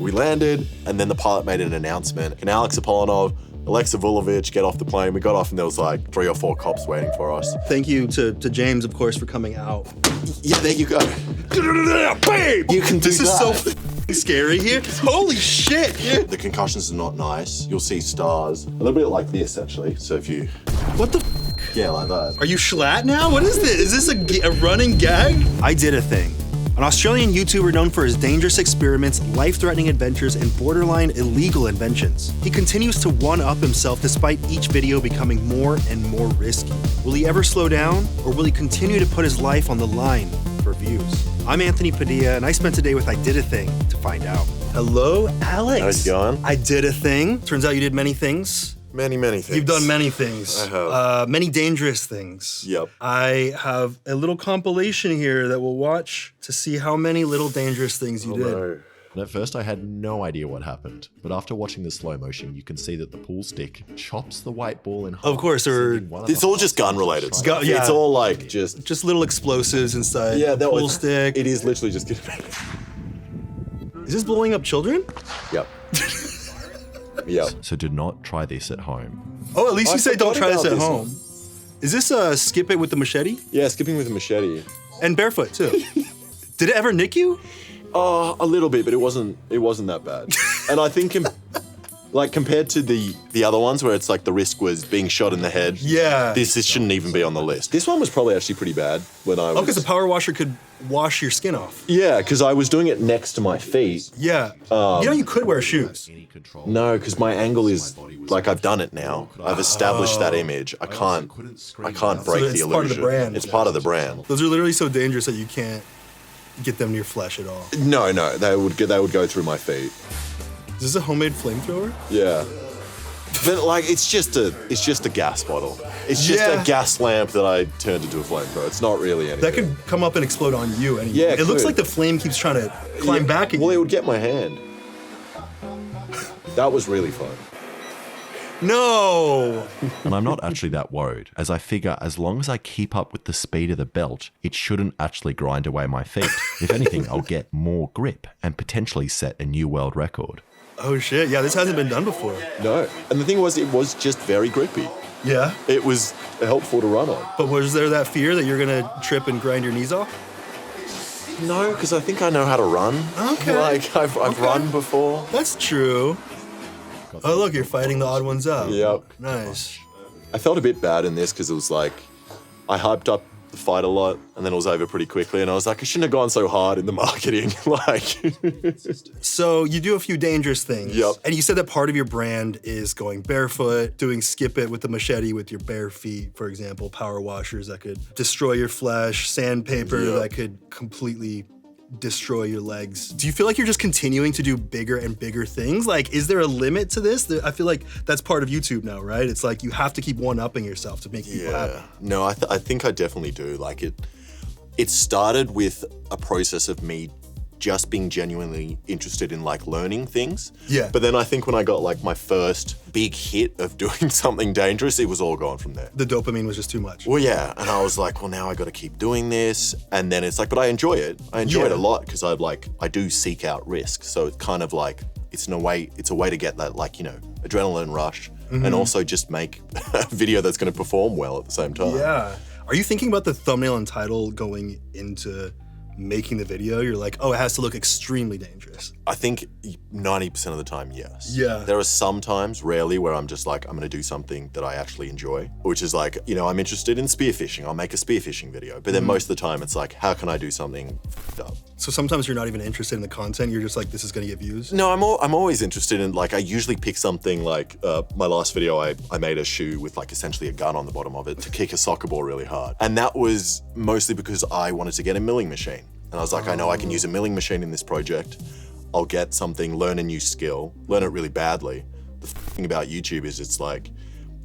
We landed, and then the pilot made an announcement. And Alex Apollonov, Alexa Vulovic get off the plane. We got off and there was like 3 or 4 cops waiting for us. Thank you to James, of course, for coming out. Yeah, there you go. Babe! You can do This is so scary here. Holy shit! Yeah. The concussions are not nice. You'll see stars. A little bit like this, actually. So if you... What the Yeah, like that. Are you schlatt now? What is this? Is this a running gag? I did a thing. An Australian YouTuber known for his dangerous experiments, life-threatening adventures, and borderline illegal inventions. He continues to one-up himself despite each video becoming more and more risky. Will he ever slow down, or will he continue to put his life on the line for views? I'm Anthony Padilla, and I spent today with I Did a Thing to find out. Hello, Alex. How's it going? I did a thing. Turns out you did many things. Many things. You've done many things. I have. Many dangerous things. Yep. I have a little compilation here that we'll watch to see how many little dangerous things you did. No. And at first I had no idea what happened, but after watching the slow motion, you can see that the pool stick chops the white ball in half. Of course, It's all just gun related stuff. Yeah. It's all like just little explosives inside. Yeah, that pool was stick. It is literally just Is this blowing up children? Yep. Yep. So do not try this at home. Oh, at least I you say don't forgot try this about at this home. Is this skip it with the machete? Yeah, skipping with a machete. And barefoot too. Did it ever nick you? Oh, a little bit, but it wasn't that bad. And I think like compared to the other ones where it's like the risk was being shot in the head. Yeah. This shouldn't even be on the list. This one was probably actually pretty bad when I was... Oh, because the power washer could wash your skin off. Yeah, because I was doing it next to my feet. Yeah. You could wear shoes. No, because my angle is like I've done it now. I've established that image. I can't break the illusion. Part of the brand. It's part of the brand. Those are literally so dangerous that you can't get them near flesh at all. No, they would go through my feet. Is this a homemade flamethrower? Yeah. But like it's just a gas bottle. It's just a gas lamp that I turned into a flamethrower. It's not really anything. That could come up and explode on you anyway. Yeah, it looks like the flame keeps trying to climb back at Well, you. it would get my hand. That was really fun. No! And I'm not actually that worried, as I figure as long as I keep up with the speed of the belt, it shouldn't actually grind away my feet. If anything, I'll get more grip and potentially set a new world record. Oh shit, yeah, this hasn't been done before. No. And the thing was, it was just very grippy. Yeah? It was helpful to run on. But was there that fear that you're gonna trip and grind your knees off? No, because I think I know how to run. Okay. Like, I've run before. That's true. Oh look, you're fighting the odd ones out. Yep. Nice. I felt a bit bad in this because it was like, I hyped up the fight a lot and then it was over pretty quickly and I was like, I shouldn't have gone so hard in the marketing. So you do a few dangerous things. Yep. And you said that part of your brand is going barefoot, doing skip it with the machete with your bare feet, for example, power washers that could destroy your flesh, sandpaper that could completely destroy your legs. Do you feel like you're just continuing to do bigger and bigger things? Like, is there a limit to this? I feel like that's part of YouTube now, right? It's like you have to keep one-upping yourself to make people happy. No, I think I definitely do. Like it started with a process of me just being genuinely interested in like learning things. Yeah. But then I think when I got like my first big hit of doing something dangerous, it was all gone from there. The dopamine was just too much. Well, yeah, and I was like, well, now I got to keep doing this, and then it's like, but I enjoy it. I enjoy it a lot because I do seek out risk. So it's kind of like it's a way to get that like adrenaline rush, and also just make a video that's going to perform well at the same time. Yeah. Are you thinking about the thumbnail and title going into making the video? You're like, oh, it has to look extremely dangerous. I think 90% of the time, yes. Yeah. There are some times, rarely, where I'm just like, I'm gonna do something that I actually enjoy, which is like, I'm interested in spearfishing. I'll make a spearfishing video. But then most of the time, it's like, how can I do something f***ed up? So sometimes you're not even interested in the content. You're just like, this is gonna get views? No, I'm always interested in, like, I usually pick something like, my last video, I made a shoe with like essentially a gun on the bottom of it to kick a soccer ball really hard. And that was mostly because I wanted to get a milling machine. And I was like, I know I can use a milling machine in this project. I'll get something, learn a new skill, learn it really badly. The thing about YouTube is it's like,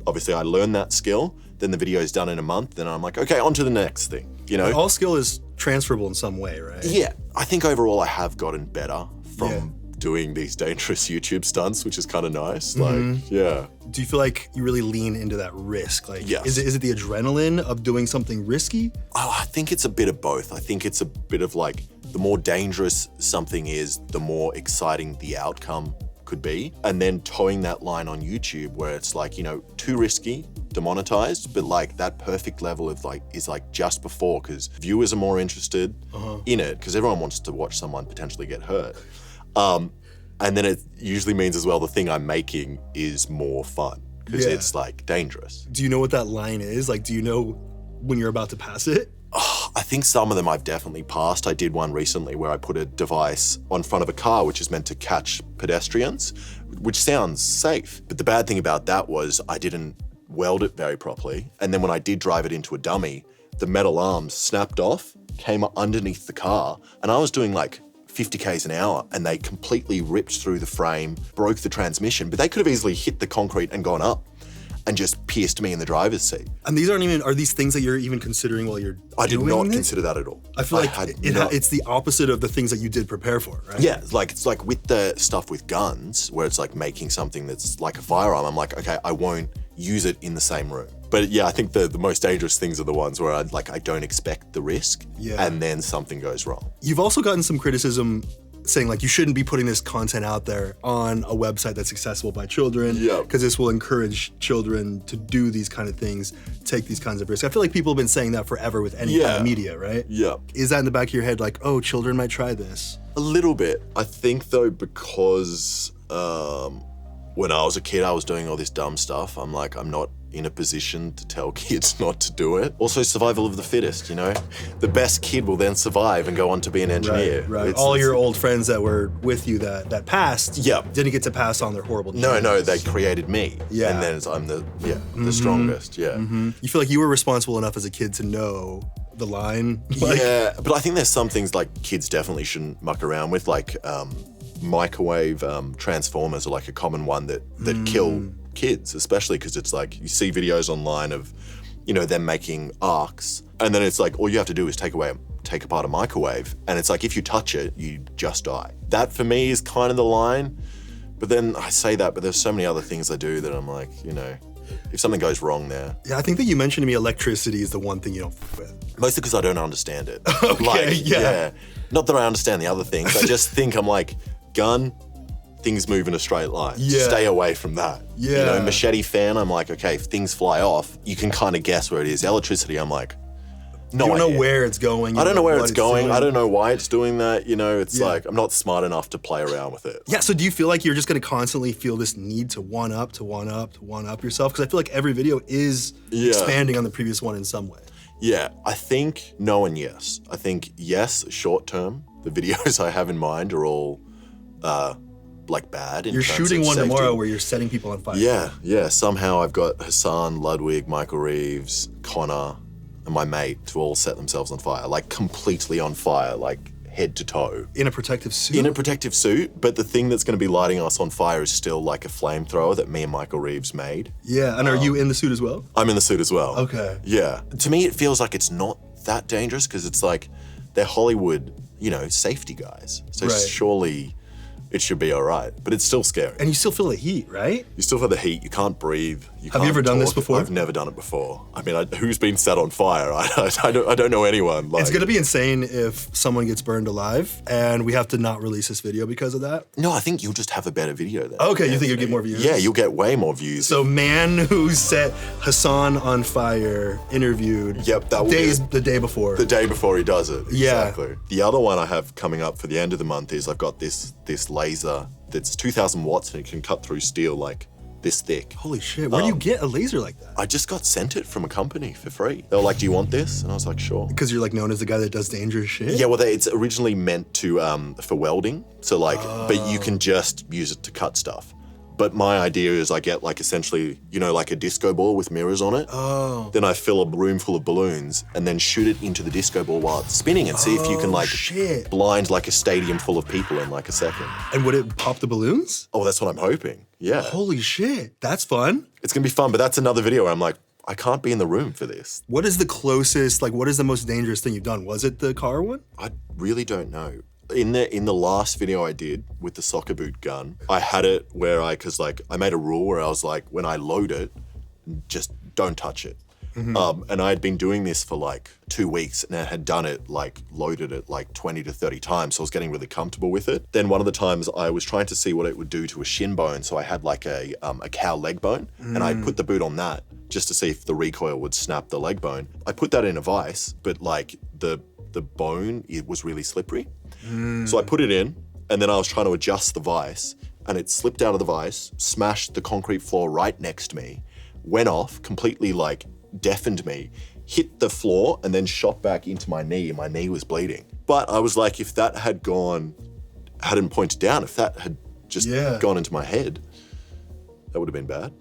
obviously I learn that skill, then the video is done in a month, then I'm like, okay, on to the next thing, All skill is transferable in some way, right? Yeah, I think overall I have gotten better from doing these dangerous YouTube stunts, which is kind of nice. Like, yeah. Do you feel like you really lean into that risk? Like, yes. Is it the adrenaline of doing something risky? Oh, I think it's a bit of both. I think it's a bit of like the more dangerous something is, the more exciting the outcome could be. And then towing that line on YouTube where it's like, you know, too risky, demonetized, but like that perfect level of like, is like just before, because viewers are more interested in it, because everyone wants to watch someone potentially get hurt. And then it usually means as well, the thing I'm making is more fun, because it's like dangerous. Do you know what that line is? Like, do you know when you're about to pass it? I think some of them I've definitely passed. I did one recently where I put a device on front of a car which is meant to catch pedestrians, which sounds safe. But the bad thing about that was I didn't weld it very properly. And then when I did drive it into a dummy, the metal arms snapped off, came underneath the car, and I was doing like 50 k's an hour, and they completely ripped through the frame, broke the transmission, but they could have easily hit the concrete and gone up and just pierced me in the driver's seat. And these are these things that you're even considering while you're I did doing not it? consider that at all. I feel like it's the opposite of the things that you did prepare for, right? Yeah, it's like with the stuff with guns, where it's like making something that's like a firearm, I'm like, okay, I won't use it in the same room. But yeah, I think the most dangerous things are the ones where I don't expect the risk, and then something goes wrong. You've also gotten some criticism saying like you shouldn't be putting this content out there on a website that's accessible by children, because this will encourage children to do these kind of things, take these kinds of risks. I feel like people have been saying that forever with any kind of media, right? Yeah. Is that in the back of your head like, oh, children might try this? A little bit. I think though, because when I was a kid, I was doing all this dumb stuff. I'm like, I'm not in a position to tell kids not to do it. Also, survival of the fittest, you know? The best kid will then survive and go on to be an engineer. Right. All your old friends that were with you that passed didn't get to pass on their horrible genes. No, they created me. Yeah. And then I'm the strongest, You feel like you were responsible enough as a kid to know the line? Yeah, but I think there's some things like kids definitely shouldn't muck around with, like microwave transformers are like a common one that kill kids, especially because it's like you see videos online of, you know, them making arcs, and then it's like all you have to do is take apart a microwave, and it's like if you touch it, you just die. That for me is kind of the line. But then I say that, but there's so many other things I do that I'm like, you know, if something goes wrong there. Yeah, I think that you mentioned to me electricity is the one thing you don't f with. Mostly because I don't understand it. Okay, Not that I understand the other things. I just think I'm like, gun, things move in a straight line. Yeah. Stay away from that. Yeah. You know, machete fan, I'm like, okay, if things fly off, you can kind of guess where it is. Electricity, I'm like, no idea. You don't know where it's going. I don't know where it's going. I don't know why it's doing that. You know, it's like, I'm not smart enough to play around with it. Yeah, so do you feel like you're just gonna constantly feel this need to one up yourself? Because I feel like every video is expanding on the previous one in some way. Yeah, I think no and yes. I think yes, short term, the videos I have in mind are all like bad in You're terms shooting of one safety. tomorrow where you're setting people on fire. Yeah. Somehow I've got Hassan, Ludwig, Michael Reeves, Connor, and my mate to all set themselves on fire, like completely on fire, like head to toe. In a protective suit? In a protective suit, but the thing that's gonna be lighting us on fire is still like a flamethrower that me and Michael Reeves made. Yeah, and are you in the suit as well? I'm in the suit as well. Okay. Yeah. To me, it feels like it's not that dangerous because it's like they're Hollywood, you know, safety guys. So surely it should be all right, but it's still scary. And you still feel the heat, right? You still feel the heat, you can't breathe. Have you ever done this before? I've never done it before. I mean, who's been set on fire? I don't know anyone. Like, it's gonna be insane if someone gets burned alive and we have to not release this video because of that. No, I think you'll just have a better video then. Okay, you think you'll get more views? Yeah, you'll get way more views. So man who set Hassan on fire interviewed Yep, that will the day before. The day before he does it. Yeah. Exactly. The other one I have coming up for the end of the month is I've got this laser that's 2,000 watts and it can cut through steel like this thick. Holy shit, where do you get a laser like that? I just got sent it from a company for free. They were like, do you want this? And I was like, sure. Because you're like known as the guy that does dangerous shit? Yeah, well, it's originally meant to for welding. So like, but you can just use it to cut stuff. But my idea is I get like essentially, you know, like a disco ball with mirrors on it. Oh. Then I fill a room full of balloons and then shoot it into the disco ball while it's spinning and see if you can like blind like a stadium full of people in like a second. And would it pop the balloons? Oh, that's what I'm hoping. Yeah. Holy shit, that's fun. It's gonna be fun, but that's another video where I'm like, I can't be in the room for this. What is the closest, like what is the most dangerous thing you've done? Was it the car one? I really don't know. In the last video I did with the soccer boot gun, I had it where I made a rule where I was like, when I load it, just don't touch it. And I had been doing this for like 2 weeks and I had done it, like loaded it like 20 to 30 times. So I was getting really comfortable with it. Then one of the times I was trying to see what it would do to a shin bone. So I had like a cow leg bone and I put the boot on that just to see if the recoil would snap the leg bone. I put that in a vise, but like the bone, it was really slippery. So I put it in and then I was trying to adjust the vise and it slipped out of the vise, smashed the concrete floor right next to me, went off, completely like deafened me, hit the floor and then shot back into my knee and my knee was bleeding. But I was like, if that hadn't pointed down, if that had just gone into my head, that would have been bad.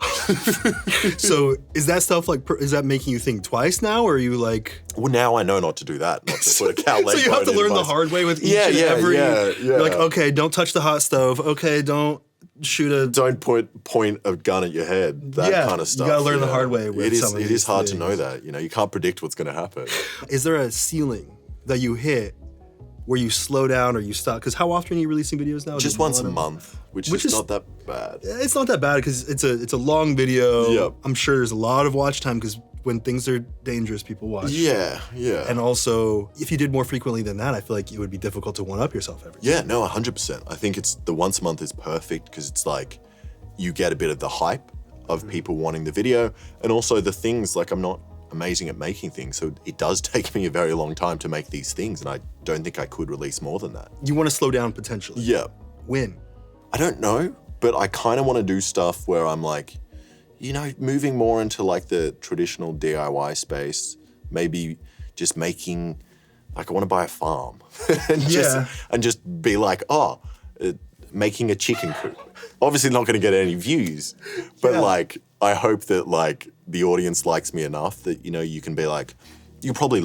So is that stuff like, is that making you think twice now, or are you like? Well, now I know not to do that, not to put a cow leg bone. So you have to learn the hard way with each and every. You're like, okay, don't touch the hot stove. Okay, don't shoot a. Don't point a gun at your head. That kind of stuff. You gotta learn the hard way with it is hard things. to know that. You know, you can't predict what's going to happen. Is there a ceiling that you hit where you slow down or you stop? Because how often are you releasing videos now? Just once a month, which is not that bad. It's not that bad because it's a long video. Yep. I'm sure there's a lot of watch time because when things are dangerous, people watch. Yeah. And also, if you did more frequently than that, I feel like it would be difficult to one-up yourself every time. Yeah, no, 100%. I think the once a month is perfect because it's like you get a bit of the hype of people wanting the video, and also the things, like I'm not amazing at making things, so it does take me a very long time to make these things, and I don't think I could release more than that. You want to slow down potentially? Yeah. When? I don't know, but I kind of want to do stuff where I'm like, you know, moving more into like the traditional DIY space, maybe just making, like I want to buy a farm and just be like, making a chicken coop. Obviously not going to get any views, but like, I hope that like the audience likes me enough that, you know, you can be like, you probably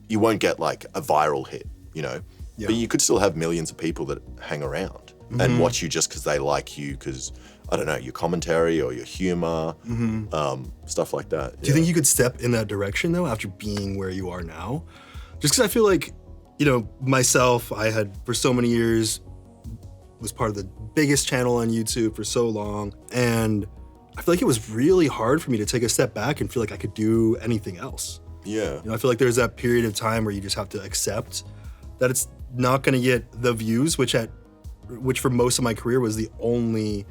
you won't get like a viral hit, you know, but you could still have millions of people that hang around and watch you just because they like you, because I don't know, your commentary or your humor, stuff like that. Do you think you could step in that direction though, after being where you are now? Just because I feel like, you know, myself, I had for so many years, was part of the biggest channel on YouTube for so long. And I feel like it was really hard for me to take a step back and feel like I could do anything else. Yeah. You know, I feel like there's that period of time where you just have to accept that it's not gonna get the views, which for most of my career was the only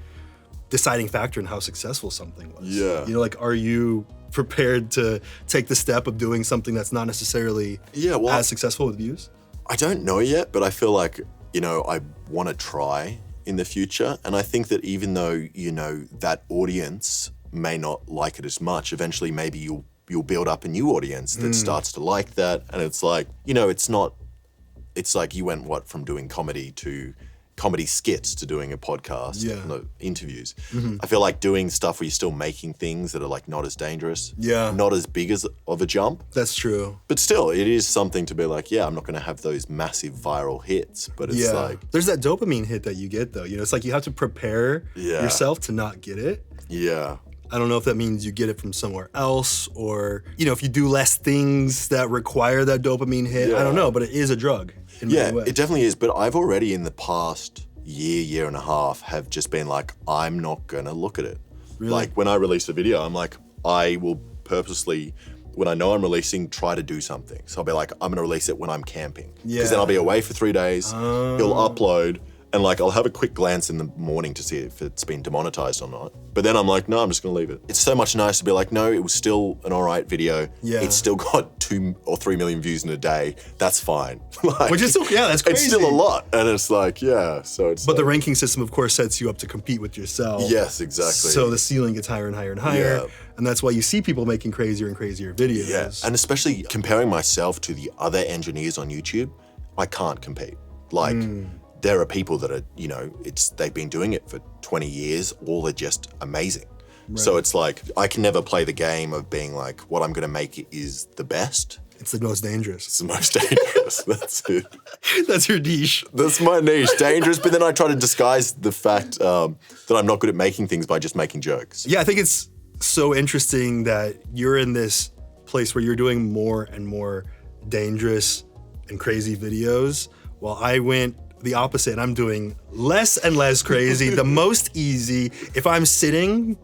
deciding factor in how successful something was. Yeah. You know, like, are you prepared to take the step of doing something that's not necessarily as successful with views? I don't know yet, but I feel like, you know, I want to try in the future. And I think that even though, you know, that audience may not like it as much, eventually maybe you'll build up a new audience that starts to like that. And it's like, you know, it's like you went, from doing comedy to comedy skits to doing a podcast, interviews. I feel like doing stuff where you're still making things that are like not as dangerous, not as big of a jump. That's true. But still, it is something to be like, I'm not gonna have those massive viral hits, but it's like... There's that dopamine hit that you get though. You know, it's like you have to prepare yourself to not get it. Yeah. I don't know if that means you get it from somewhere else, or, you know, if you do less things that require that dopamine hit. I don't know, but it is a drug. It definitely is. But I've already in the past year and a half have just been like, I'm not gonna look at it. Really? Like when I release a video, I'm like, I will purposely, when I know I'm releasing, try to do something. So I'll be like, I'm gonna release it when I'm camping. Because then I'll be away for 3 days, he'll upload, and like I'll have a quick glance in the morning to see if it's been demonetized or not. But then I'm like, no, I'm just gonna leave it. It's so much nicer to be like, no, it was still an all right video. Yeah. It's still got 2 or 3 million views in a day. That's fine. Like, which is still, that's crazy. It's still a lot. And it's like, so it's But like, the ranking system, of course, sets you up to compete with yourself. Yes, exactly. So the ceiling gets higher and higher and higher. Yeah. And that's why you see people making crazier and crazier videos. Yeah, and especially comparing myself to the other engineers on YouTube, I can't compete. Like, there are people that are, you know, they've been doing it for 20 years, all are just amazing. Right. So it's like, I can never play the game of being like, what I'm gonna make is the best. It's the most dangerous. It's the most dangerous, that's it. That's your niche. That's my niche, dangerous, but then I try to disguise the fact that I'm not good at making things by just making jokes. Yeah, I think it's so interesting that you're in this place where you're doing more and more dangerous and crazy videos, while I went the opposite and I'm doing less and less crazy, the most easy. If I'm sitting,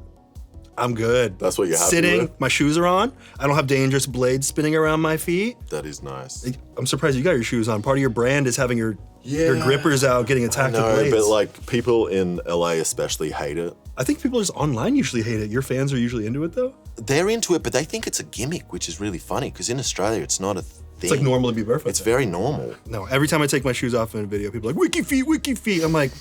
I'm good. That's what you're happy Sitting, with? my shoes are on. I don't have dangerous blades spinning around my feet. That is nice. I'm surprised you got your shoes on. Part of your brand is having your grippers out, getting attacked with No, blades. but like people in LA especially hate it. I think people just online usually hate it. Your fans are usually into it though? They're into it, but they think it's a gimmick, which is really funny because in Australia, it's not a thing. It's like normal to be barefoot. It's very normal. No, every time I take my shoes off in a video, people are like, wiki feet, wiki feet. I'm like,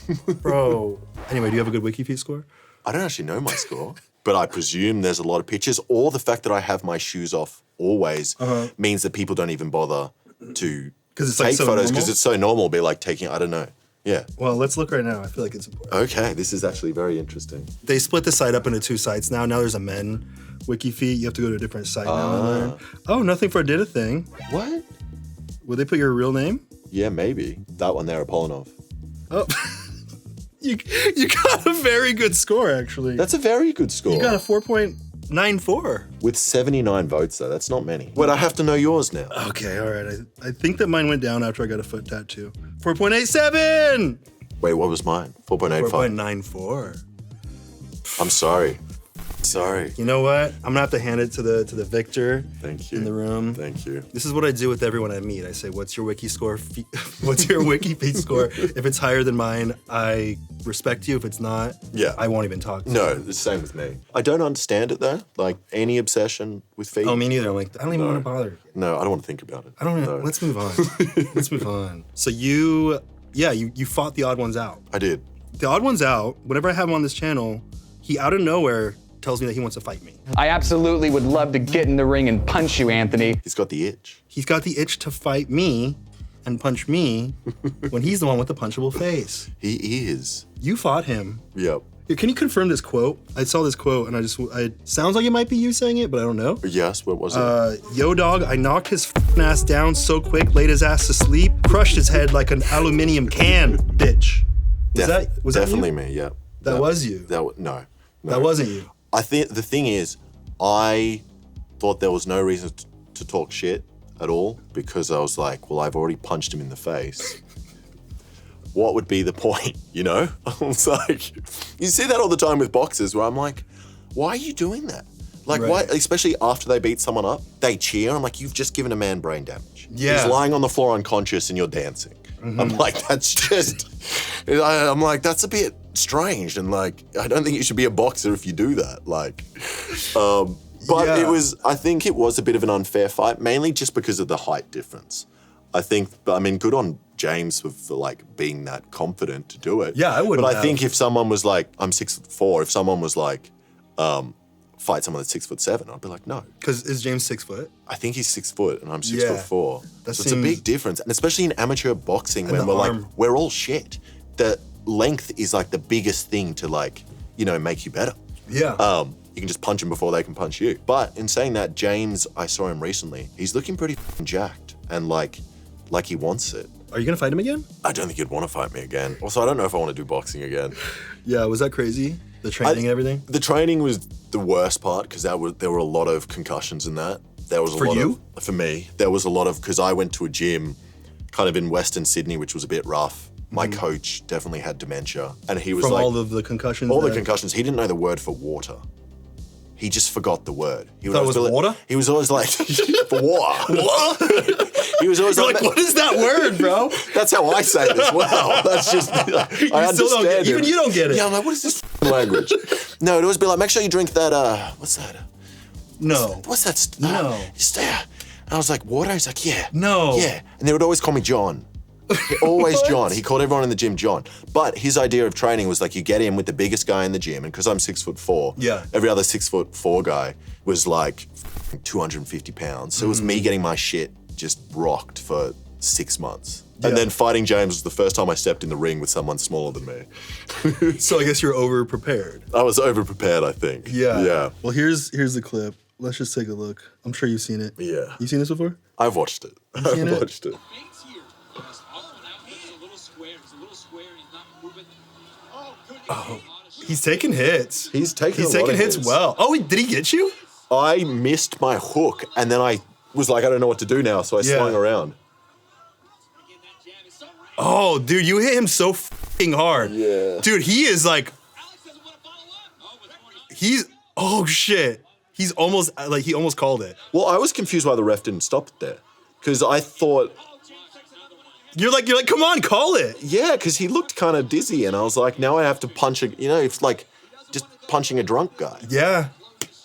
bro. Anyway, do you have a good wiki feet score? I don't actually know my score, but I presume there's a lot of pictures, or the fact that I have my shoes off always means that people don't even bother to it's take like so photos because normal? it's so normal. Be like taking, I don't know. Yeah. Well, let's look right now. I feel like it's important. Okay, this is actually very interesting. They split the site up into 2 sites now. Now there's a men wiki feet. You have to go to a different site now and learn. Oh, nothing for did a thing. What? Would they put your real name? Yeah, maybe. That one there, Apollonov. Oh. You got a very good score, actually. That's a very good score. You got a 4.94. With 79 votes, though. That's not many. But I have to know yours now. Okay, all right. I think that mine went down after I got a foot tattoo. 4.87. Wait, what was mine? 4.85. 4.94. I'm sorry. Sorry. You know what? I'm gonna have to hand it to the victor. Thank you. In the room. Thank you. This is what I do with everyone I meet. I say, "What's your wiki score? What's your wiki feet score? If it's higher than mine, I respect you. If it's not, I won't even talk to you." No, it's the same with me. I don't understand it though. Like any obsession with feet. Oh, me neither. I'm like, I don't even want to bother. No, I don't want to think about it. I don't. Let's move on. Let's move on. So you fought the odd ones out. I did. The odd ones out. Whenever I have him on this channel, he out of nowhere tells me that he wants to fight me. I absolutely would love to get in the ring and punch you, Anthony. He's got the itch. He's got the itch to fight me and punch me when he's the one with the punchable face. He is. You fought him. Yep. Here, can you confirm this quote? I saw this quote and it sounds like it might be you saying it, but I don't know. Yes, what was it? Yo dog, I knocked his f***ing ass down so quick, laid his ass to sleep, crushed his head like an aluminium can, bitch. Was Definitely that you? me, yeah. That was you? No. That wasn't you. I think the thing is, I thought there was no reason to talk shit at all because I was like, well, I've already punched him in the face. What would be the point, you know? I was like, you see that all the time with boxers where I'm like, why are you doing that? Like, why, especially after they beat someone up, they cheer. I'm like, you've just given a man brain damage. Yeah. He's lying on the floor unconscious and you're dancing. I'm like, that's just, I'm like, that's a bit strange. And like, I don't think you should be a boxer if you do that. Like, but it was, I think it was a bit of an unfair fight, mainly just because of the height difference. I think, I mean, good on James for like being that confident to do it. Yeah, I wouldn't But I think if someone was like, I'm 6'4", if someone was like, fight someone that's 6'7", I'd be like, no. Because is James 6 foot? I think he's 6 foot and I'm 6'4". That So it's a big difference. And especially in amateur boxing when we're like, we're all shit. The length is like the biggest thing to like, you know, make you better. Yeah. You can just punch him before they can punch you. But in saying that, James, I saw him recently. He's looking pretty f***ing jacked and like he wants it. Are you gonna fight him again? I don't think he'd want to fight me again. Also, I don't know if I want to do boxing again. Yeah, was that crazy? The training and everything? The training was the worst part because there were a lot of concussions in that. There was a lot for me. There was a lot of, because I went to a gym kind of in Western Sydney, which was a bit rough. My coach definitely had dementia. And he was From like, all of the concussions? all the concussions. He didn't know the word for water. He just forgot the word. He thought it was water? He was always like, for water. What? He was always like, what is that word, bro? That's how I say it as well. That's just, I understand even you don't get it. Yeah, I'm like, what is this language? No, it'd always be like, make sure you drink that, what's that? No. What's that? No. And I was like, water? He's like, yeah. No. Yeah. And they would always call me John. Always John. He called everyone in the gym John. But his idea of training was like, you get in with the biggest guy in the gym, and because I'm 6'4", every other 6'4" guy was like 250 pounds. So it was me getting my shit just rocked for 6 months. And then fighting James was the first time I stepped in the ring with someone smaller than me. So I guess you're over prepared. I was over prepared, I think. Yeah. Well, here's the clip. Let's just take a look. I'm sure you've seen it. Yeah. You seen this before? I've watched it. I've watched it. Oh, he's taking hits. He's taking hits well. Oh, did he get you? I missed my hook, and then I was like, I don't know what to do now, so I swung around. Oh, dude, you hit him so f***ing hard. Yeah. Dude, he is like... Oh shit. He almost called it. Well, I was confused why the ref didn't stop it there. Because I thought... You're like, come on, call it. Yeah, because he looked kind of dizzy, and I was like, now I have to punch it's like just punching a drunk guy. Yeah.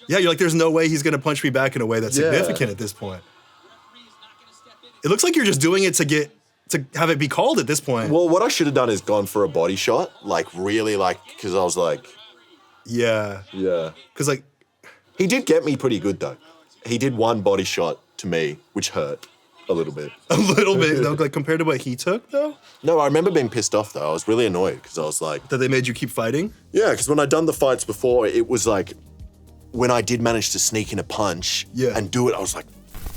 Yeah, you're like, there's no way he's gonna punch me back in a way that's significant at this point. It looks like you're just doing it to have it be called at this point. Well, what I should have done is gone for a body shot, because I was like... Yeah. Yeah. Because like... He did get me pretty good, though. He did one body shot to me, which hurt a little bit. A little bit, though, like compared to what he took, though? No, I remember being pissed off, though. I was really annoyed, because I was like... That they made you keep fighting? Yeah, because when I'd done the fights before, it was like... When I did manage to sneak in a punch and do it, I was like,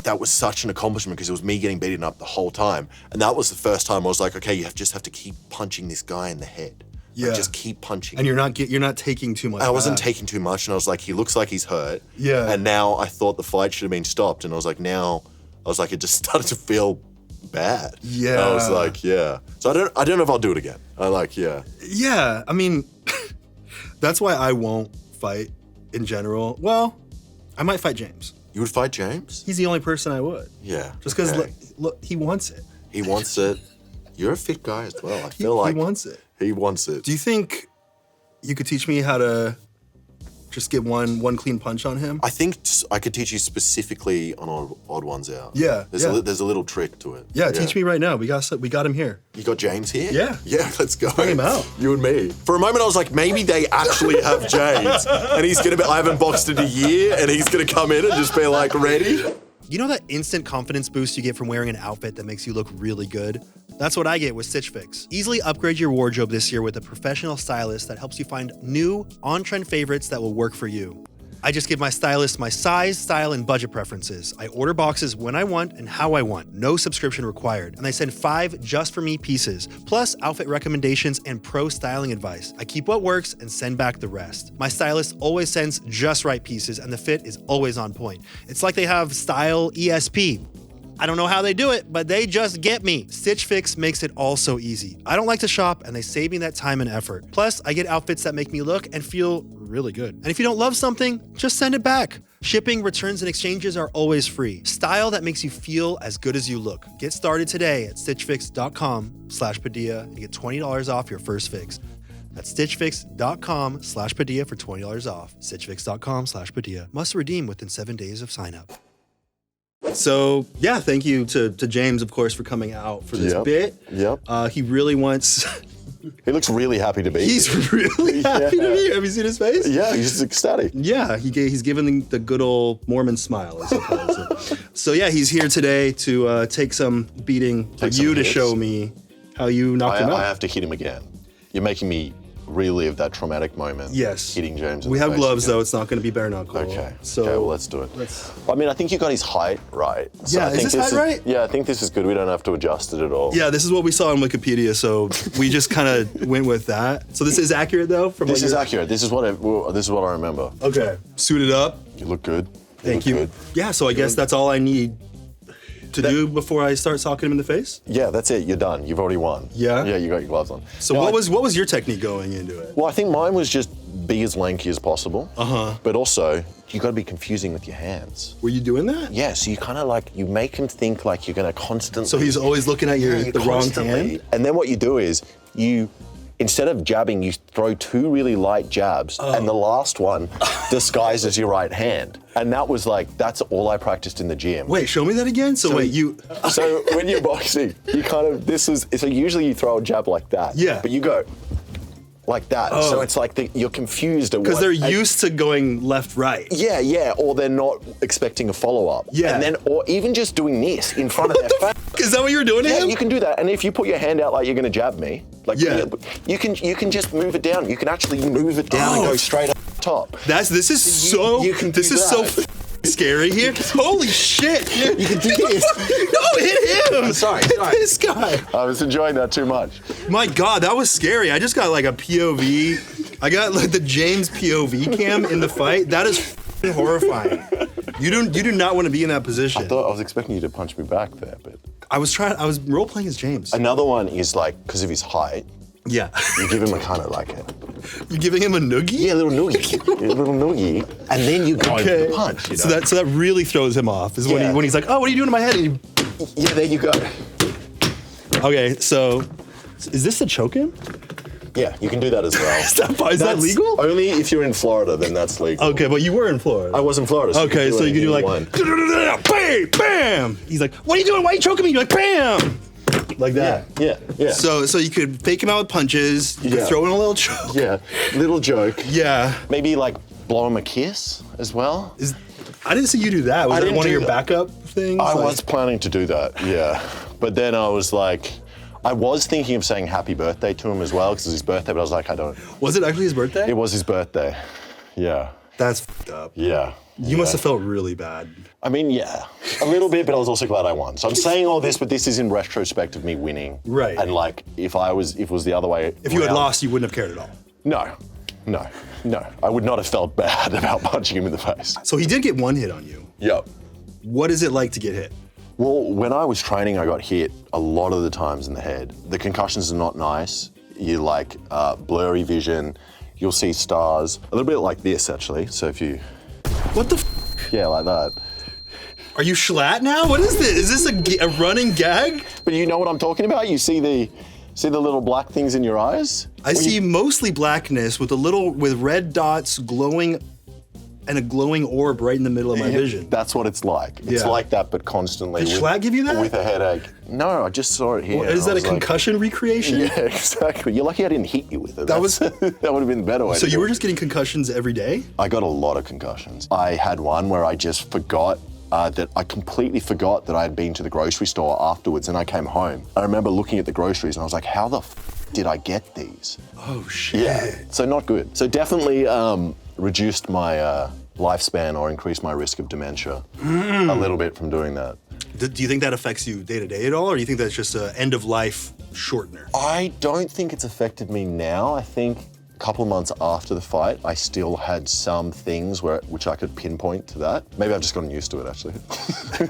that was such an accomplishment because it was me getting beaten up the whole time. And that was the first time I was like, okay, just have to keep punching this guy in the head. Yeah. Like, just keep punching. And you're not taking too much. I wasn't taking too much, and I was like, he looks like he's hurt. Yeah. And now I thought the fight should have been stopped, and I was like, it just started to feel bad. Yeah. And I was like, yeah. So I don't know if I'll do it again. Yeah, I mean, that's why I won't fight in general. Well, I might fight James. You would fight James? He's the only person I would. Yeah. Just because, look, he wants it. He wants it. You're a fit guy as well. I feel like he wants it. He wants it. Do you think you could teach me how to just get one clean punch on him? I think I could teach you specifically on odd ones out. Yeah. There's a little trick to it. Yeah, teach me right now. We got him here. You got James here? Yeah. Yeah, let's go. Bring him out. You and me. For a moment, I was like, maybe they actually have James, and he's gonna be. I haven't boxed in a year, and he's gonna come in and just be like, ready. You know that instant confidence boost you get from wearing an outfit that makes you look really good? That's what I get with Stitch Fix. Easily upgrade your wardrobe this year with a professional stylist that helps you find new, on-trend favorites that will work for you. I just give my stylist my size, style, and budget preferences. I order boxes when I want and how I want, no subscription required. And I send 5 just for me pieces, plus outfit recommendations and pro styling advice. I keep what works and send back the rest. My stylist always sends just right pieces and the fit is always on point. It's like they have style ESP. I don't know how they do it, but they just get me. Stitch Fix makes it all so easy. I don't like to shop, and they save me that time and effort. Plus, I get outfits that make me look and feel really good. And if you don't love something, just send it back. Shipping, returns, and exchanges are always free. Style that makes you feel as good as you look. Get started today at stitchfix.com/Padilla and get $20 off your first fix. That's stitchfix.com/Padilla for $20 off. stitchfix.com/Padilla. Must redeem within 7 days of sign up. So, yeah, thank you to James, of course, for coming out for this bit. Yep. He really wants... He looks really happy to be here. He's really happy to be here. Have you seen his face? Yeah, he's just ecstatic. Yeah, he's given the good old Mormon smile, I suppose. So, yeah, he's here today to take some beating for you to show me how you knocked him out. I have to hit him again. You're making me relive that traumatic moment. Yes. Hitting James in We the have face gloves, again. though. It's not going to be bare knuckle. Okay. So, okay, well, let's do it. I mean, I think you got his height right. So yeah, I think is this height right? Yeah, I think this is good. We don't have to adjust it at all. Yeah, this is what we saw on Wikipedia, so we just kind of went with that. So this is accurate, though? This is accurate. This is what I remember. Okay. Suited up. You look good. Thank you. Good. Yeah, so I guess that's all I need to do before I start socking him in the face? Yeah, that's it. You're done. You've already won. Yeah? Yeah, you got your gloves on. So what was your technique going into it? Well, I think mine was just be as lanky as possible. Uh-huh. But also, you got to be confusing with your hands. Were you doing that? Yeah, so you kind of like, you make him think like you're going to constantly... So he's always looking at the wrong hand? And then what you do is, instead of jabbing, you throw 2 really light jabs, and the last one disguises your right hand. And that was like, that's all I practiced in the gym. Wait, show me that again? So wait, you... So when you're boxing, you kind of, so usually you throw a jab like that. Yeah. But you go like that. Oh. So it's like you're confused at what... Because they're used to going left-right. Yeah, or they're not expecting a follow-up. Yeah. And then, or even just doing this in front of their face. Is that what you were doing to him? Yeah, you can do that. And if you put your hand out like you're gonna jab me, like you can just move it down. You can actually move it down and go straight up top. This is so scary here. Holy shit! You can do this. No, hit him! I'm sorry. Hit this guy. I was enjoying that too much. My God, that was scary. I just got like a POV. I got like the James POV cam in the fight. That is horrifying. You do not want to be in that position. I was expecting you to punch me back there, but... I was role-playing as James. Another one is like, because of his height, Yeah. You give him a kind of like it. You're giving him a noogie? Yeah, a little noogie. A little noogie. And then you go into the punch, you know? So that really throws him off, is when he's like, oh, what are you doing to my head? And yeah, there you go. Okay, so is this a choke-in? Yeah, you can do that as well. Is that legal? Only if you're in Florida, then that's legal. Okay, but you were in Florida. I was in Florida. So okay, so you can do like, bam, bam. He's like, what are you doing? Why are you choking me? You're like, bam. Like that. Yeah. So you could fake him out with punches. You could throw in a little choke. Yeah, little joke. Yeah. Maybe like blow him a kiss as well. I didn't see you do that. Was that one of your backup things? I was planning to do that, yeah. But then I was like, I was thinking of saying happy birthday to him as well, because it's his birthday, but I was like, I don't. Was it actually his birthday? It was his birthday, yeah. That's f***ed up. Yeah. You must have felt really bad. I mean, yeah, a little bit, but I was also glad I won. So I'm saying all this, but this is in retrospect of me winning. Right. And like, if it was the other way If you had lost, you wouldn't have cared at all. No. I would not have felt bad about punching him in the face. So he did get one hit on you. Yep. What is it like to get hit? Well, when I was training, I got hit a lot of the times in the head. The concussions are not nice. You like blurry vision. You'll see stars. A little bit like this, actually. So if you... What the f? Yeah, like that. Are you schlatt now? What is this? Is this a running gag? But you know what I'm talking about? You see the little black things in your eyes? I see mostly blackness with red dots glowing and a glowing orb right in the middle of my vision. That's what it's like. It's like that, but constantly. Did Schlatt give you that? With a headache. No, I just saw it here. Well, is that a concussion recreation? Yeah, exactly. You're lucky I didn't hit you with it. That would have been the better way. So you were just getting concussions every day? I got a lot of concussions. I had one where I just forgot that I completely forgot that I had been to the grocery store afterwards, and I came home. I remember looking at the groceries and I was like, how the f did I get these? Oh shit. Yeah, so not good. So definitely reduced my lifespan or increased my risk of dementia a little bit from doing that. Do you think that affects you day to day at all, or do you think that's just an end of life shortener? I don't think it's affected me now. I think a couple of months after the fight, I still had some things which I could pinpoint to that. Maybe I've just gotten used to it, actually.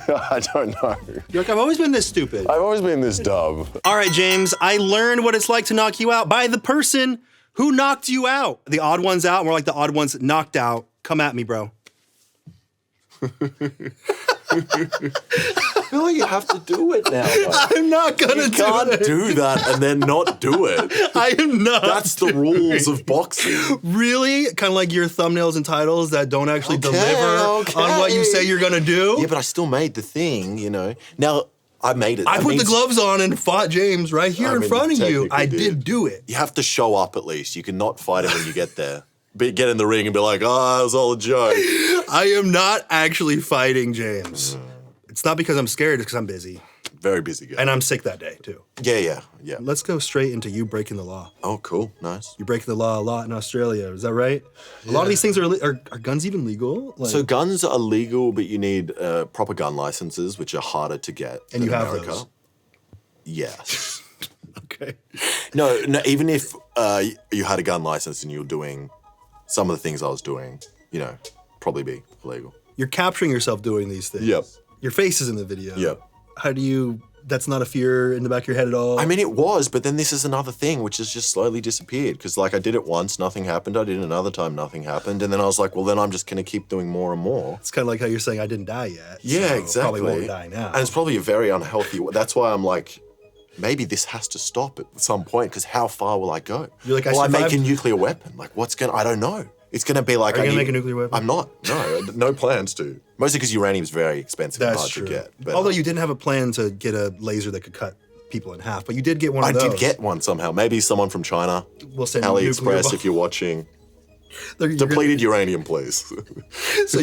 I don't know. You're like, I've always been this stupid. I've always been this dumb. All right, James, I learned what it's like to knock you out by the person who knocked you out. The odd ones out, more like the odd ones knocked out. Come at me, bro. I feel like you have to do it now. I'm not gonna do it. You can't do that and then not do it. I am not. That's the rules of boxing. Really? Kind of like your thumbnails and titles that don't actually deliver on what you say you're gonna do? Yeah, but I still made the thing, you know. Now, I made it. I put the gloves on and fought James right here in front of you. I did do it. You have to show up at least. You cannot fight him when you get there. Get in the ring and be like, oh, it was all a joke. I am not actually fighting James. It's not because I'm scared, it's because I'm busy. Very busy guy. And I'm sick that day, too. Yeah. Let's go straight into you breaking the law. Oh, cool. Nice. You're breaking the law a lot in Australia, is that right? Yeah. A lot of these things are guns even legal? Like, so guns are legal, but you need proper gun licenses, which are harder to get and in you have America. Those? Yes. Okay. No, even if you had a gun license and you were doing some of the things I was doing, you know, probably be illegal. You're capturing yourself doing these things. Yep. Your face is in the video. Yep. How do you, that's not a fear in the back of your head at all? I mean, it was, but then this is another thing which has just slowly disappeared. Because like I did it once, nothing happened. I did it another time, nothing happened. And then I was like, well, then I'm just going to keep doing more and more. It's kind of like how you're saying I didn't die yet. Yeah, so exactly. Probably won't die now. And it's probably a very unhealthy, that's why I'm like, maybe this has to stop at some point, because how far will I go? You're like, will I make a nuclear weapon? Like, I don't know. It's going to be like... Are you going to make a nuclear weapon? I'm not. No plans to. Mostly because uranium's very expensive and hard to get. But, although you didn't have a plan to get a laser that could cut people in half, but you did get one of those. I did get one somehow. Maybe someone from China. We'll send AliExpress, if you're watching. Depleted uranium, please. So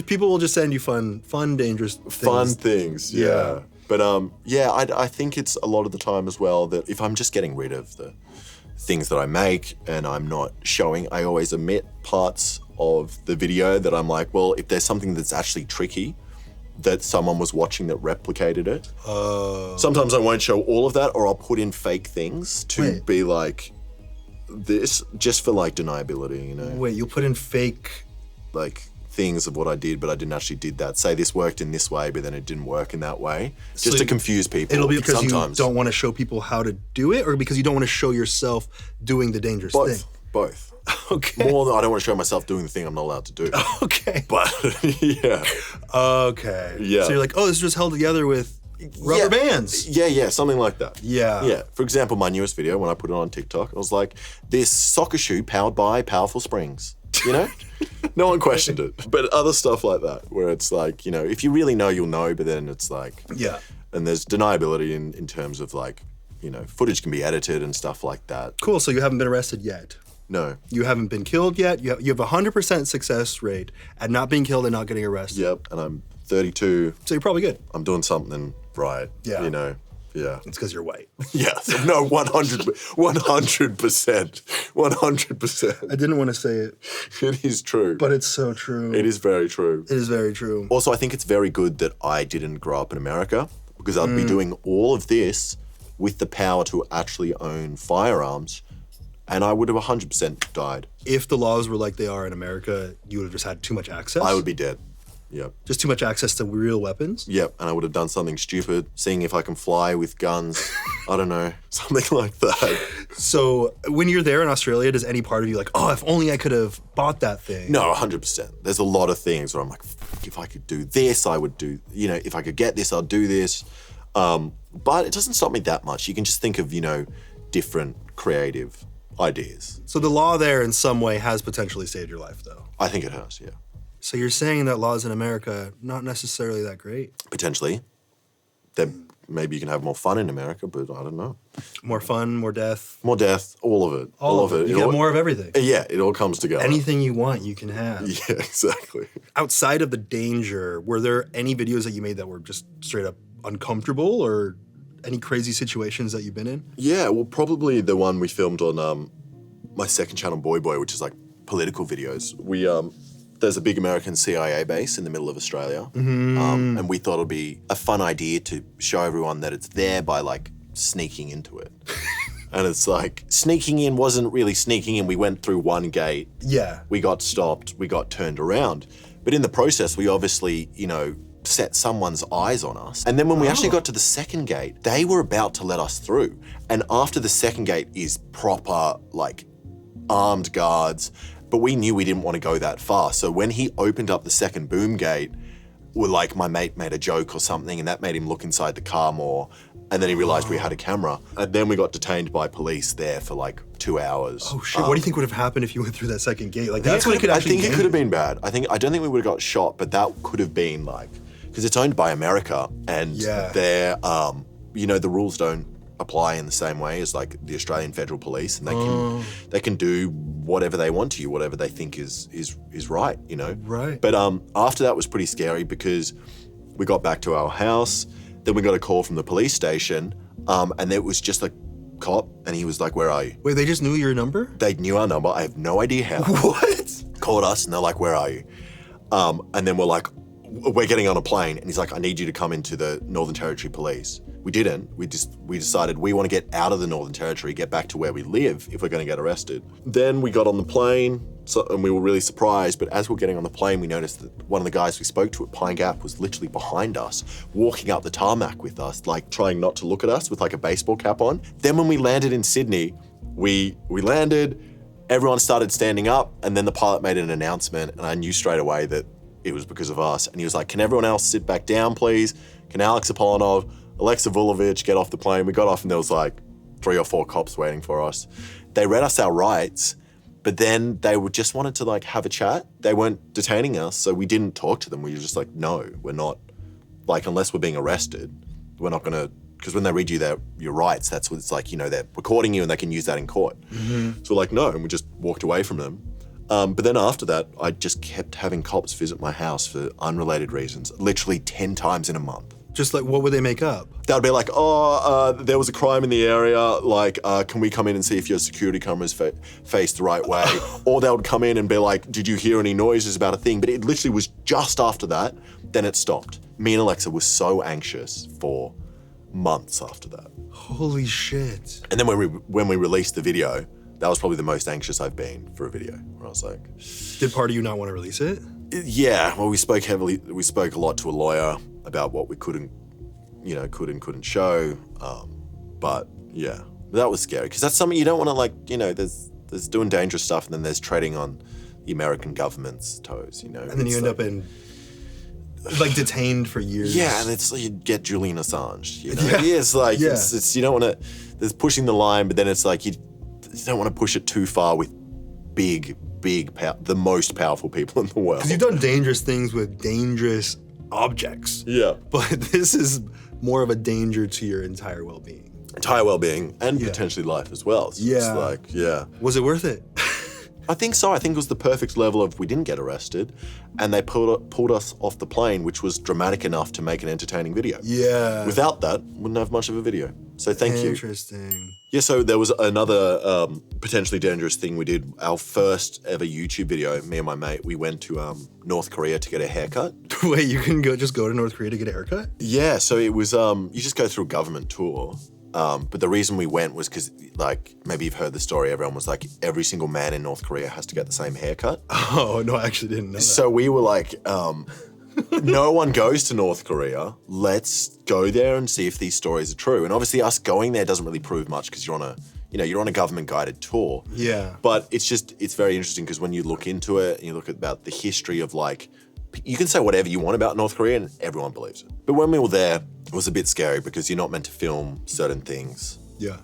people will just send you fun, dangerous things. Fun things, yeah. But I think it's a lot of the time as well that if I'm just getting rid of the things that I make and I'm not showing, I always omit parts of the video that I'm like, well, if there's something that's actually tricky that someone was watching that replicated it. Sometimes I won't show all of that, or I'll put in fake things to be like this, just for like deniability, you know? Wait, you'll put in fake... Like things of what I did, but I didn't actually did that. Say this worked in this way, but then it didn't work in that way. Just to confuse people. It'll be because sometimes. you don't want to show people how to do it, or because you don't want to show yourself doing the dangerous thing? Both. Okay. More than I don't want to show myself doing the thing I'm not allowed to do. Okay. But yeah. Okay. Yeah. So you're like, oh, this is just held together with rubber bands. Yeah, something like that. Yeah. Yeah. For example, my newest video, when I put it on TikTok, I was like, this soccer shoe powered by powerful springs, you know? No one questioned it. But other stuff like that, where it's like, you know, if you really know, you'll know, but then it's like, Yeah. and there's deniability in terms of like, you know, footage can be edited and stuff like that. Cool. So you haven't been arrested yet. No. You haven't been killed yet. You have a 100% success rate at not being killed and not getting arrested. Yep. And I'm 32. So you're probably good. I'm doing something right. Yeah. You know. Yeah. It's because you're white. Yes. No, 100%. 100%. I didn't want to say it, It is true. but it's so true. It is very true. It is very true. Also, I think it's very good that I didn't grow up in America, because I'd be doing all of this with the power to actually own firearms, and I would have 100% died. If the laws were like they are in America, you would have just had too much access. I would be dead. Yep. Just too much access to real weapons. Yep. And I would have done something stupid, seeing if I can fly with guns. I don't know. Something like that. So when you're there in Australia, does any part of you like, oh, if only I could have bought that thing? No, 100%. There's a lot of things where I'm like, if I could do this, I would do, you know, if I could get this, I'll do this. But it doesn't stop me that much. You can just think of, you know, different creative ideas. So the law there in some way has potentially saved your life, though. I think it has, yeah. So you're saying that laws in America not necessarily that great? Potentially. Then maybe you can have more fun in America, but I don't know. More fun, more death. More death, all of it. All of it. You get more of everything. Yeah, it all comes together. Anything you want, you can have. Yeah, exactly. Outside of the danger, were there any videos that you made that were just straight up uncomfortable, or any crazy situations that you've been in? Yeah, well, probably the one we filmed on my second channel, Boy, which is like political videos. There's a big American CIA base in the middle of Australia, and we thought it'd be a fun idea to show everyone that it's there by like sneaking into it. And it's like, sneaking in wasn't really sneaking in. We went through one gate. Yeah. We got stopped. We got turned around. But in the process, we obviously, you know, set someone's eyes on us. And then when we actually got to the second gate, they were about to let us through. And after the second gate is proper, like, armed guards. But we knew we didn't want to go that far. So when he opened up the second boom gate, like my mate made a joke or something, and that made him look inside the car more. And then he realized we had a camera. And then we got detained by police there for like 2 hours. Oh shit, what do you think would have happened if you went through that second gate? Like that's what it could actually I think it could have been bad. I don't think we would have got shot, but that could have been like, because it's owned by America, and they're, you know, the rules don't apply in the same way as like the Australian Federal Police, and they can do whatever they want to you, whatever they think is right, you know? Right. But after that was pretty scary, because we got back to our house, then we got a call from the police station, and it was just a cop, and he was like, "Where are you?" Wait, they just knew your number? They knew our number. I have no idea how. What? Called us, and they're like, "Where are you?" And then we're like, "We're getting on a plane," and he's like, "I need you to come into the Northern Territory Police." We didn't. We decided we want to get out of the Northern Territory, get back to where we live if we're going to get arrested. Then we got on the plane, and we were really surprised. But as we were getting on the plane, we noticed that one of the guys we spoke to at Pine Gap was literally behind us, walking up the tarmac with us, like trying not to look at us with like a baseball cap on. Then when we landed in Sydney, we landed, everyone started standing up, and then the pilot made an announcement, and I knew straight away that it was because of us. And he was like, "Can everyone else sit back down, please? Can Alex Apollonov, Alexa Vulovic get off the plane?" We got off, and there was like 3 or 4 cops waiting for us. They read us our rights, but then they just wanted to like have a chat. They weren't detaining us, so we didn't talk to them. We were just like, no, we're not, like, unless we're being arrested, we're not gonna, because when they read you your rights, that's what it's like, you know, they're recording you and they can use that in court. So we're like, no, and we just walked away from them. But then after that, I just kept having cops visit my house for unrelated reasons, literally 10 times in a month. Just like, what would they make up? They'd be like, there was a crime in the area, like, can we come in and see if your security cameras faced the right way? Or they would come in and be like, did you hear any noises about a thing? But it literally was just after that, then it stopped. Me and Alexa were so anxious for months after that. Holy shit. And then when we released the video, that was probably the most anxious I've been for a video, where I was like... Did part of you not want to release it? Yeah, well, we spoke a lot to a lawyer about what we could and couldn't show. But yeah, that was scary because that's something you don't want to like, there's doing dangerous stuff and then there's treading on the American government's toes, And then you end up in like detained for years. Yeah, and it's like you get Julian Assange, Yeah. It's like, it's you don't want to, there's pushing the line, but then it's like you don't want to push it too far with the most powerful people in the world. Because you've done dangerous things with dangerous objects. Yeah. But this is more of a danger to your entire well-being. Entire well-being and potentially life as well. So it's like, Was it worth it? I think so. I think it was the perfect level of we didn't get arrested and they pulled us off the plane, which was dramatic enough to make an entertaining video. Yeah. Without that, wouldn't have much of a video. So thank you. Interesting. Yeah, so there was another potentially dangerous thing we did. Our first ever YouTube video, me and my mate, we went to North Korea to get a haircut. Wait, you can go to North Korea to get a haircut? Yeah, so it was, you just go through a government tour. But the reason we went was because, like, maybe you've heard the story, everyone was like, every single man in North Korea has to get the same haircut. Oh, no, I actually didn't know that. So we were like, no one goes to North Korea. Let's go there and see if these stories are true. And obviously us going there doesn't really prove much because you're on a government guided tour. Yeah. But it's very interesting because when you look into it and you look about the history of like, you can say whatever you want about North Korea and everyone believes it. But when we were there, it was a bit scary because you're not meant to film certain things. Yeah.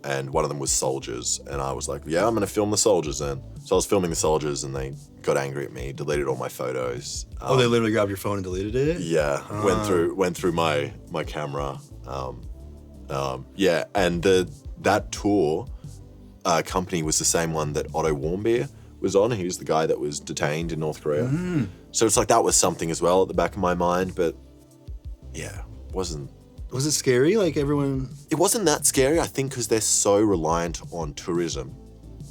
And one of them was soldiers. And I was like, yeah, I'm going to film the soldiers then. So I was filming the soldiers and they got angry at me, deleted all my photos. They literally grabbed your phone and deleted it? Yeah, went through my camera. Yeah, and that tour company was the same one that Otto Warmbier was on. He was the guy that was detained in North Korea. So it's like that was something as well at the back of my mind, but yeah, wasn't. Was it scary? Like everyone? It wasn't that scary, I think, because they're so reliant on tourism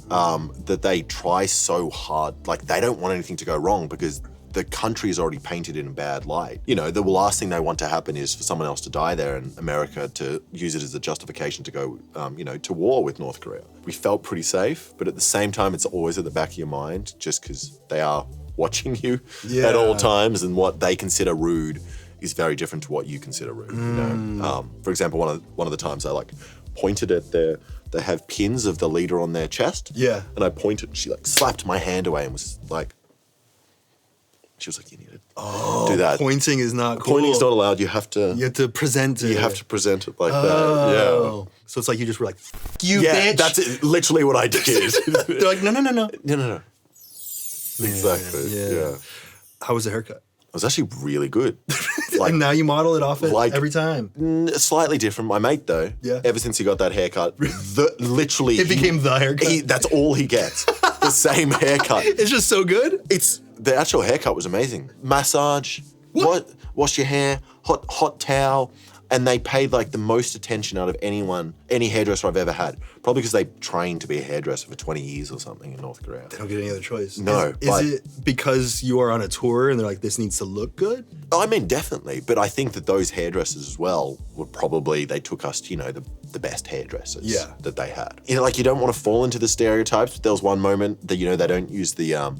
that they try so hard. Like they don't want anything to go wrong because the country is already painted in a bad light. The last thing they want to happen is for someone else to die there and America to use it as a justification to go, to war with North Korea. We felt pretty safe, but at the same time, it's always at the back of your mind just because they are watching you at all times and what they consider rude is very different to what you consider rude. For example, one of the times I like pointed at they have pins of the leader on their chest. Yeah. And I pointed, she like slapped my hand away and was like, she was like, you need to do that. Pointing is not cool. Pointing's not allowed. You have to present it. You have to present it like that. Yeah. So it's like you just were like, you yeah, bitch. that's literally what I did. They're like, no. No. Exactly. Yeah. How was the haircut? It was actually really good. And now you model it off every time. Slightly different. My mate, though, ever since he got that haircut, literally... It became the haircut. That's all he gets. The same haircut. It's just so good? The actual haircut was amazing. Massage, wash your hair, hot towel, and they paid like the most attention out of any hairdresser I've ever had. Probably because they trained to be a hairdresser for 20 years or something in North Korea. They don't get any other choice. No. Is it because you are on a tour and they're like, this needs to look good? I mean, definitely. But I think that those hairdressers as well were probably, they took us to, the best hairdressers that they had. Like you don't want to fall into the stereotypes. There was one moment that, they don't use the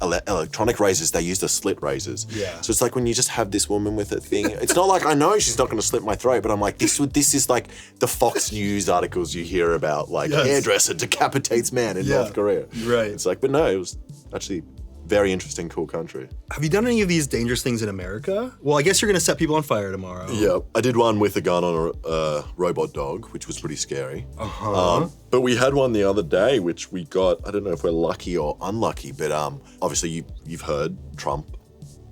electronic razors, they use the slit razors. Yeah. So it's like when you just have this woman with a thing, it's not like I know she's not going to slit my throat, but I'm like, this is like the Fox News articles you hear about, like hairdresser decapitates man in North Korea. Right. It's like, but no, it was actually very interesting, cool country. Have you done any of these dangerous things in America? Well, I guess you're going to set people on fire tomorrow. Yeah, I did one with a gun on a robot dog, which was pretty scary. But we had one the other day, which we got, I don't know if we're lucky or unlucky, but obviously you've heard Trump,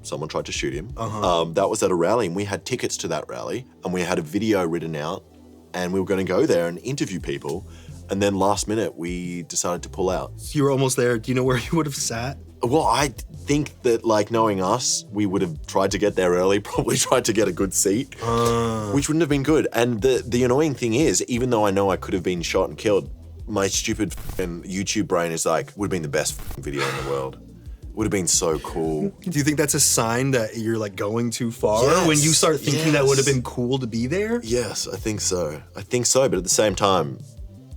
someone tried to shoot him. That was at a rally, and we had tickets to that rally, and we had a video written out, and we were going to go there and interview people, and then last minute, we decided to pull out. So you were almost there. Do you know where you would have sat? Well, I think that, like, knowing us, we would have tried to get there early, probably tried to get a good seat, which wouldn't have been good. And the annoying thing is, even though I know I could have been shot and killed, my stupid YouTube brain is like, would have been the best video in the world. Would have been so cool. Do you think that's a sign that you're, like, going too far? Yes, when you start thinking that would have been cool to be there? Yes, I think so. But at the same time,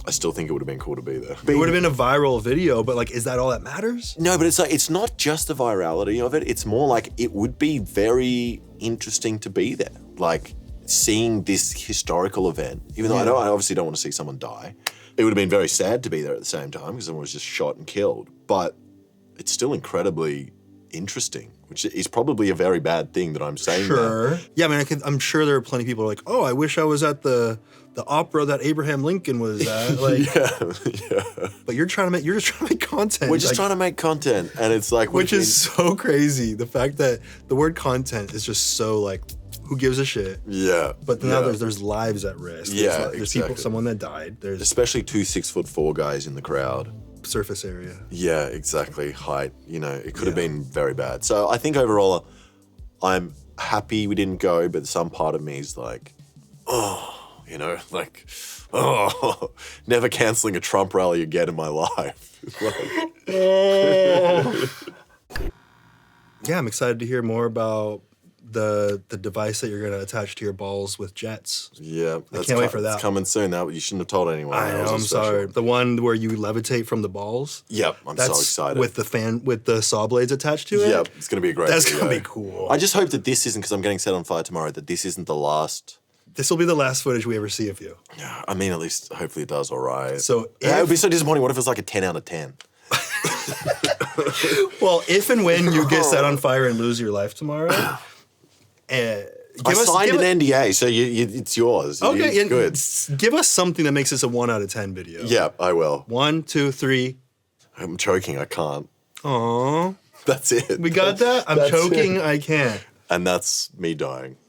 I still think it would have been cool to be there. It would have been a viral video, but like, is that all that matters? No, but it's like, it's not just the virality of it. It's more like it would be very interesting to be there. Like seeing this historical event, even though I obviously don't want to see someone die. It would have been very sad to be there at the same time because someone was just shot and killed. But it's still incredibly interesting, which is probably a very bad thing that I'm saying. Sure. Yeah, I mean, I'm sure there are plenty of people who are like, oh, I wish I was at the opera that Abraham Lincoln was at. Like, yeah. But you're just trying to make content. We're just trying to make content, and it's like, which is so crazy. The fact that the word content is just so like, who gives a shit? Yeah. But now there's lives at risk. Yeah, there's people, someone that died. There's especially 2 6'4" guys in the crowd. Surface area. Yeah, exactly. Height. You know, it could have been very bad. So I think overall, I'm happy we didn't go, but some part of me is like, you know, like, never canceling a Trump rally again in my life. Yeah, I'm excited to hear more about the device that you're going to attach to your balls with jets. Yeah, I can't wait for that. It's coming soon. That you shouldn't have told anyone. I know, I'm sorry. The one where you levitate from the balls. Yep, I'm so excited. With the saw blades attached to it. Yep, it's going to be a great That's video. going to be cool. I just hope that this isn't, because I'm getting set on fire tomorrow, that this isn't the last. This will be the last footage we ever see of you. Yeah, I mean, at least hopefully it does all right. So it would be so disappointing. What if it's like a 10 out of 10? Well, if and when you get set on fire and lose your life tomorrow. I signed an NDA, so it's yours. Okay, good. Give us something that makes this a 1 out of 10 video. Yeah, I will. 1, 2, 3. I'm choking. I can't. Aww. That's it. We got that? I'm choking. I can't. And that's me dying.